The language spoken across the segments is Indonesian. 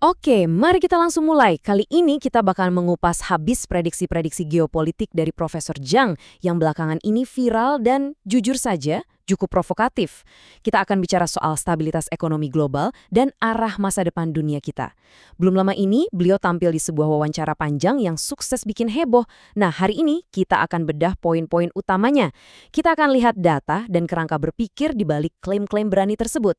Oke, mari kita langsung mulai. Kali ini kita bakal mengupas habis prediksi-prediksi geopolitik dari Profesor Zhang yang belakangan ini viral dan jujur saja cukup provokatif. Kita akan bicara soal stabilitas ekonomi global dan arah masa depan dunia kita. Belum lama ini, beliau tampil di sebuah wawancara panjang yang sukses bikin heboh. Nah, hari ini kita akan bedah poin-poin utamanya. Kita akan lihat data dan kerangka berpikir di balik klaim-klaim berani tersebut.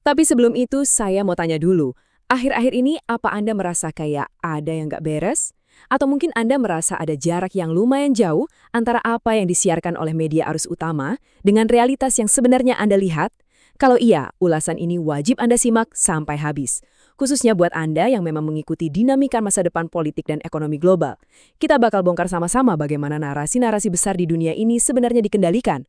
Tapi sebelum itu, saya mau tanya dulu. Akhir-akhir ini, apa Anda merasa kayak ada yang nggak beres? Atau mungkin Anda merasa ada jarak yang lumayan jauh antara apa yang disiarkan oleh media arus utama dengan realitas yang sebenarnya Anda lihat? Kalau iya, ulasan ini wajib Anda simak sampai habis. Khususnya buat Anda yang memang mengikuti dinamika masa depan politik dan ekonomi global. Kita bakal bongkar sama-sama bagaimana narasi-narasi besar di dunia ini sebenarnya dikendalikan.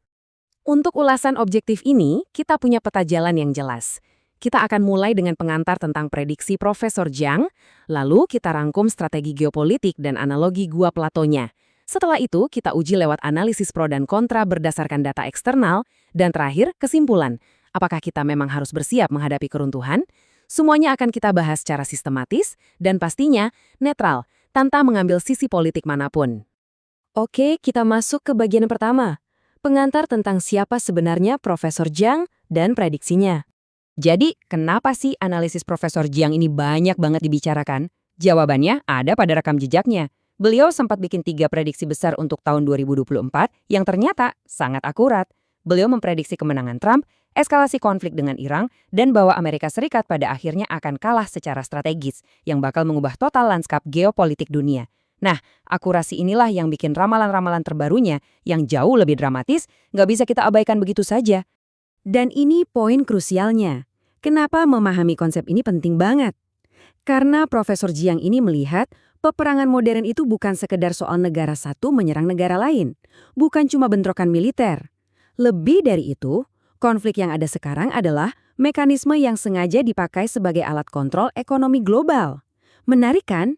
Untuk ulasan objektif ini, kita punya peta jalan yang jelas. Kita akan mulai dengan pengantar tentang prediksi Profesor Zhang, lalu kita rangkum strategi geopolitik dan analogi Gua Platonya. Setelah itu, kita uji lewat analisis pro dan kontra berdasarkan data eksternal, dan terakhir, kesimpulan. Apakah kita memang harus bersiap menghadapi keruntuhan? Semuanya akan kita bahas secara sistematis, dan pastinya netral, tanpa mengambil sisi politik manapun. Oke, kita masuk ke bagian pertama. Pengantar tentang siapa sebenarnya Profesor Zhang dan prediksinya. Jadi, kenapa sih analisis Profesor Zhang ini banyak banget dibicarakan? Jawabannya ada pada rekam jejaknya. Beliau sempat bikin 3 prediksi besar untuk tahun 2024 yang ternyata sangat akurat. Beliau memprediksi kemenangan Trump, eskalasi konflik dengan Iran, dan bahwa Amerika Serikat pada akhirnya akan kalah secara strategis, yang bakal mengubah total lanskap geopolitik dunia. Nah, akurasi inilah yang bikin ramalan-ramalan terbarunya, yang jauh lebih dramatis, nggak bisa kita abaikan begitu saja. Dan ini poin krusialnya. Kenapa memahami konsep ini penting banget? Karena Profesor Zhang ini melihat peperangan modern itu bukan sekedar soal negara satu menyerang negara lain. Bukan cuma bentrokan militer. Lebih dari itu, konflik yang ada sekarang adalah mekanisme yang sengaja dipakai sebagai alat kontrol ekonomi global. Menarik kan?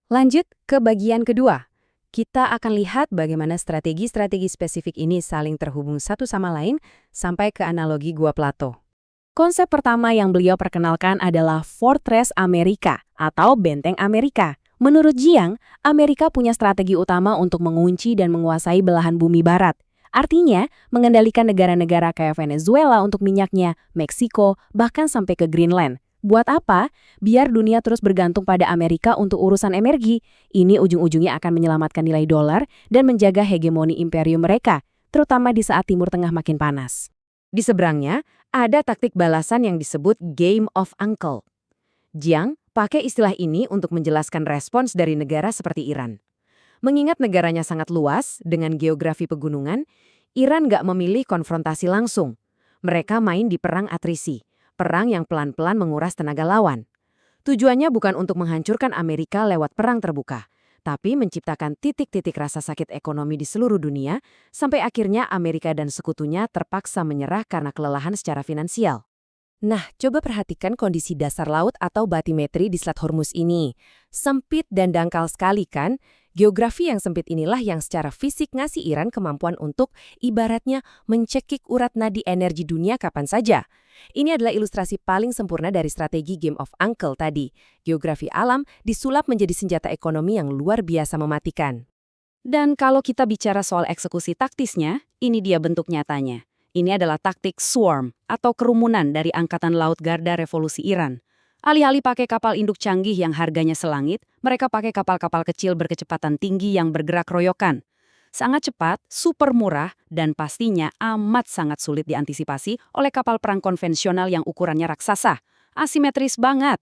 Lanjut ke bagian kedua. Kita akan lihat bagaimana strategi-strategi spesifik ini saling terhubung satu sama lain sampai ke analogi Gua Plato. Konsep pertama yang beliau perkenalkan adalah Fortress Amerika atau Benteng Amerika. Menurut Zhang, Amerika punya strategi utama untuk mengunci dan menguasai belahan bumi barat. Artinya, mengendalikan negara-negara kayak Venezuela untuk minyaknya, Meksiko, bahkan sampai ke Greenland. Buat apa? Biar dunia terus bergantung pada Amerika untuk urusan energi. Ini ujung-ujungnya akan menyelamatkan nilai dolar dan menjaga hegemoni imperium mereka, terutama di saat Timur Tengah makin panas. Di seberangnya, ada taktik balasan yang disebut Game of Uncle. Zhang pakai istilah ini untuk menjelaskan respons dari negara seperti Iran. Mengingat negaranya sangat luas dengan geografi pegunungan, Iran nggak memilih konfrontasi langsung. Mereka main di perang atrisi, perang yang pelan-pelan menguras tenaga lawan. Tujuannya bukan untuk menghancurkan Amerika lewat perang terbuka, tapi menciptakan titik-titik rasa sakit ekonomi di seluruh dunia, sampai akhirnya Amerika dan sekutunya terpaksa menyerah karena kelelahan secara finansial. Nah, coba perhatikan kondisi dasar laut atau batimetri di Selat Hormuz ini. Sempit dan dangkal sekali kan? Geografi yang sempit inilah yang secara fisik ngasih Iran kemampuan untuk ibaratnya mencekik urat nadi energi dunia kapan saja. Ini adalah ilustrasi paling sempurna dari strategi Game of Uncle tadi. Geografi alam disulap menjadi senjata ekonomi yang luar biasa mematikan. Dan kalau kita bicara soal eksekusi taktisnya, ini dia bentuk nyatanya. Ini adalah taktik swarm atau kerumunan dari Angkatan Laut Garda Revolusi Iran. Alih-alih pakai kapal induk canggih yang harganya selangit, mereka pakai kapal-kapal kecil berkecepatan tinggi yang bergerak royokan. Sangat cepat, super murah, dan pastinya amat sangat sulit diantisipasi oleh kapal perang konvensional yang ukurannya raksasa. Asimetris banget.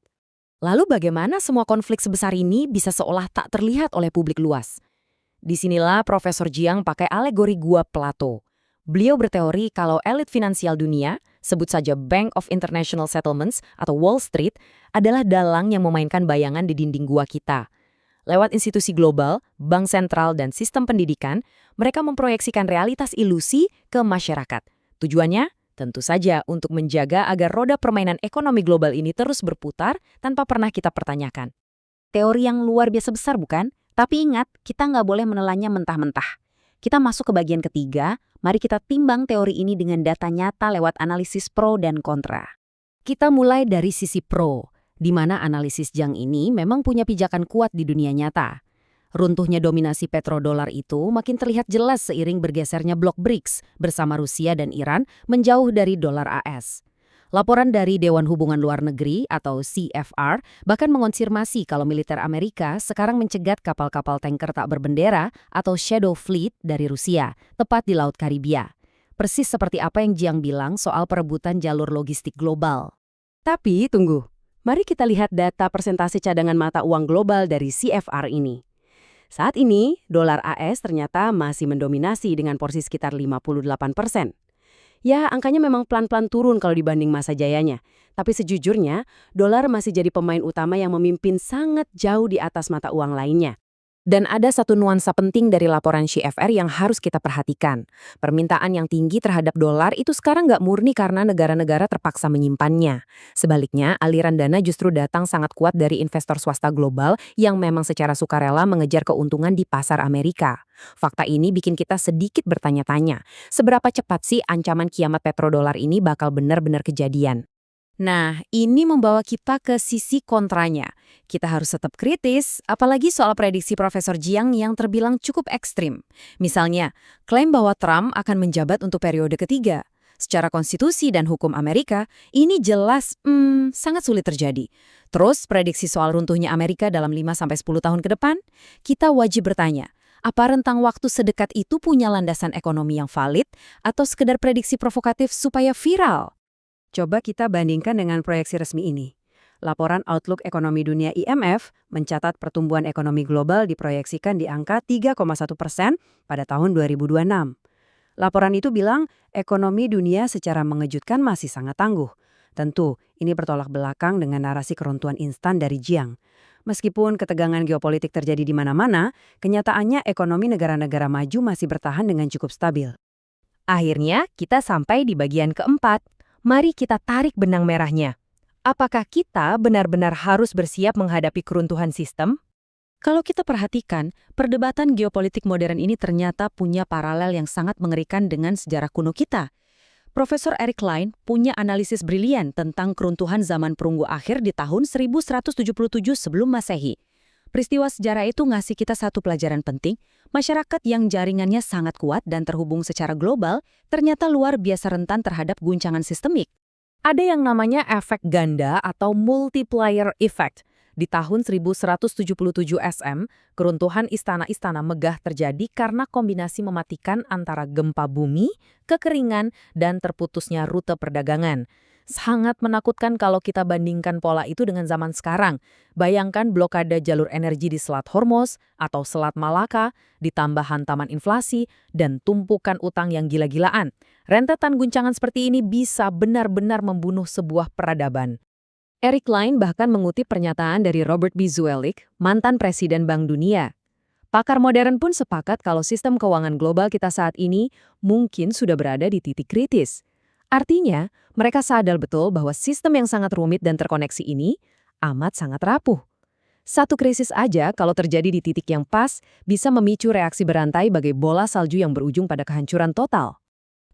Lalu bagaimana semua konflik sebesar ini bisa seolah tak terlihat oleh publik luas? Disinilah Profesor Zhang pakai alegori Gua Plato. Beliau berteori kalau elit finansial dunia, sebut saja Bank of International Settlements atau Wall Street, adalah dalang yang memainkan bayangan di dinding gua kita. Lewat institusi global, bank sentral, dan sistem pendidikan, mereka memproyeksikan realitas ilusi ke masyarakat. Tujuannya, tentu saja untuk menjaga agar roda permainan ekonomi global ini terus berputar tanpa pernah kita pertanyakan. Teori yang luar biasa besar bukan? Tapi ingat, kita nggak boleh menelannya mentah-mentah. Kita masuk ke bagian ketiga, mari kita timbang teori ini dengan data nyata lewat analisis pro dan kontra. Kita mulai dari sisi pro. di mana analisis Jiang ini memang punya pijakan kuat di dunia nyata. Runtuhnya dominasi petrodolar itu makin terlihat jelas seiring bergesernya blok BRICS bersama Rusia dan Iran menjauh dari dolar AS. Laporan dari Dewan Hubungan Luar Negeri atau CFR bahkan mengonfirmasi kalau militer Amerika sekarang mencegat kapal-kapal tanker tak berbendera atau Shadow Fleet dari Rusia, tepat di Laut Karibia. Persis seperti apa yang Jiang bilang soal perebutan jalur logistik global. Tapi tunggu, mari kita lihat data persentase cadangan mata uang global dari CFR ini. Saat ini, dolar AS ternyata masih mendominasi dengan porsi sekitar 58%. Ya, angkanya memang pelan-pelan turun kalau dibanding masa jayanya. Tapi sejujurnya, dolar masih jadi pemain utama yang memimpin sangat jauh di atas mata uang lainnya. Dan ada satu nuansa penting dari laporan CFR yang harus kita perhatikan. Permintaan yang tinggi terhadap dolar itu sekarang nggak murni karena negara-negara terpaksa menyimpannya. Sebaliknya, aliran dana justru datang sangat kuat dari investor swasta global yang memang secara sukarela mengejar keuntungan di pasar Amerika. Fakta ini bikin kita sedikit bertanya-tanya, seberapa cepat sih ancaman kiamat petrodolar ini bakal benar-benar kejadian? Nah, ini membawa kita ke sisi kontranya. Kita harus tetap kritis, apalagi soal prediksi Profesor Jiang yang terbilang cukup ekstrim. Misalnya, klaim bahwa Trump akan menjabat untuk periode ketiga. Secara konstitusi dan hukum Amerika, ini jelas sangat sulit terjadi. Terus, prediksi soal runtuhnya Amerika dalam 5-10 tahun ke depan, kita wajib bertanya, apa rentang waktu sedekat itu punya landasan ekonomi yang valid atau sekedar prediksi provokatif supaya viral? Coba kita bandingkan dengan proyeksi resmi ini. Laporan Outlook Ekonomi Dunia IMF mencatat pertumbuhan ekonomi global diproyeksikan di angka 3,1% pada tahun 2026. Laporan itu bilang ekonomi dunia secara mengejutkan masih sangat tangguh. Tentu, ini bertolak belakang dengan narasi keruntuhan instan dari Jiang. Meskipun ketegangan geopolitik terjadi di mana-mana, kenyataannya ekonomi negara-negara maju masih bertahan dengan cukup stabil. Akhirnya, kita sampai di bagian keempat. Mari kita tarik benang merahnya. Apakah kita benar-benar harus bersiap menghadapi keruntuhan sistem? Kalau kita perhatikan, perdebatan geopolitik modern ini ternyata punya paralel yang sangat mengerikan dengan sejarah kuno kita. Profesor Eric Klein punya analisis brilian tentang keruntuhan zaman perunggu akhir di tahun 1177 sebelum Masehi. Peristiwa sejarah itu ngasih kita satu pelajaran penting, masyarakat yang jaringannya sangat kuat dan terhubung secara global ternyata luar biasa rentan terhadap guncangan sistemik. Ada yang namanya efek ganda atau multiplier effect. Di tahun 1177 SM, keruntuhan istana-istana megah terjadi karena kombinasi mematikan antara gempa bumi, kekeringan, dan terputusnya rute perdagangan. Sangat menakutkan kalau kita bandingkan pola itu dengan zaman sekarang. Bayangkan blokade jalur energi di Selat Hormuz atau Selat Malaka, ditambah hantaman inflasi dan tumpukan utang yang gila-gilaan. Rentetan guncangan seperti ini bisa benar-benar membunuh sebuah peradaban. Eric Klein bahkan mengutip pernyataan dari Robert B. Zuelik, mantan Presiden Bank Dunia. Pakar modern pun sepakat kalau sistem keuangan global kita saat ini mungkin sudah berada di titik kritis. Artinya, mereka sadar betul bahwa sistem yang sangat rumit dan terkoneksi ini amat sangat rapuh. Satu krisis aja kalau terjadi di titik yang pas bisa memicu reaksi berantai bagai bola salju yang berujung pada kehancuran total.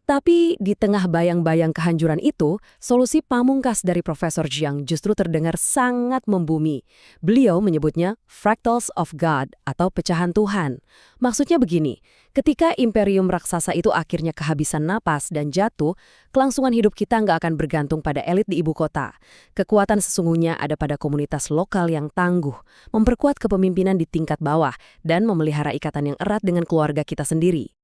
Tapi di tengah bayang-bayang kehancuran itu, solusi pamungkas dari Profesor Jiang justru terdengar sangat membumi. Beliau menyebutnya fractals of God atau pecahan Tuhan. Maksudnya begini, ketika imperium raksasa itu akhirnya kehabisan napas dan jatuh, kelangsungan hidup kita nggak akan bergantung pada elit di ibu kota. Kekuatan sesungguhnya ada pada komunitas lokal yang tangguh, memperkuat kepemimpinan di tingkat bawah, dan memelihara ikatan yang erat dengan keluarga kita sendiri.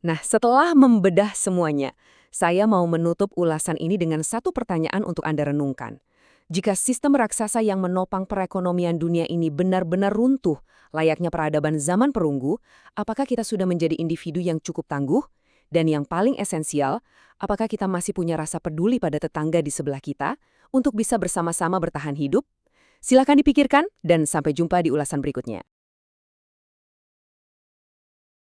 Nah, setelah membedah semuanya, saya mau menutup ulasan ini dengan satu pertanyaan untuk Anda renungkan. Jika sistem raksasa yang menopang perekonomian dunia ini benar-benar runtuh, layaknya peradaban zaman perunggu, apakah kita sudah menjadi individu yang cukup tangguh? Dan yang paling esensial, apakah kita masih punya rasa peduli pada tetangga di sebelah kita untuk bisa bersama-sama bertahan hidup? Silakan dipikirkan dan sampai jumpa di ulasan berikutnya.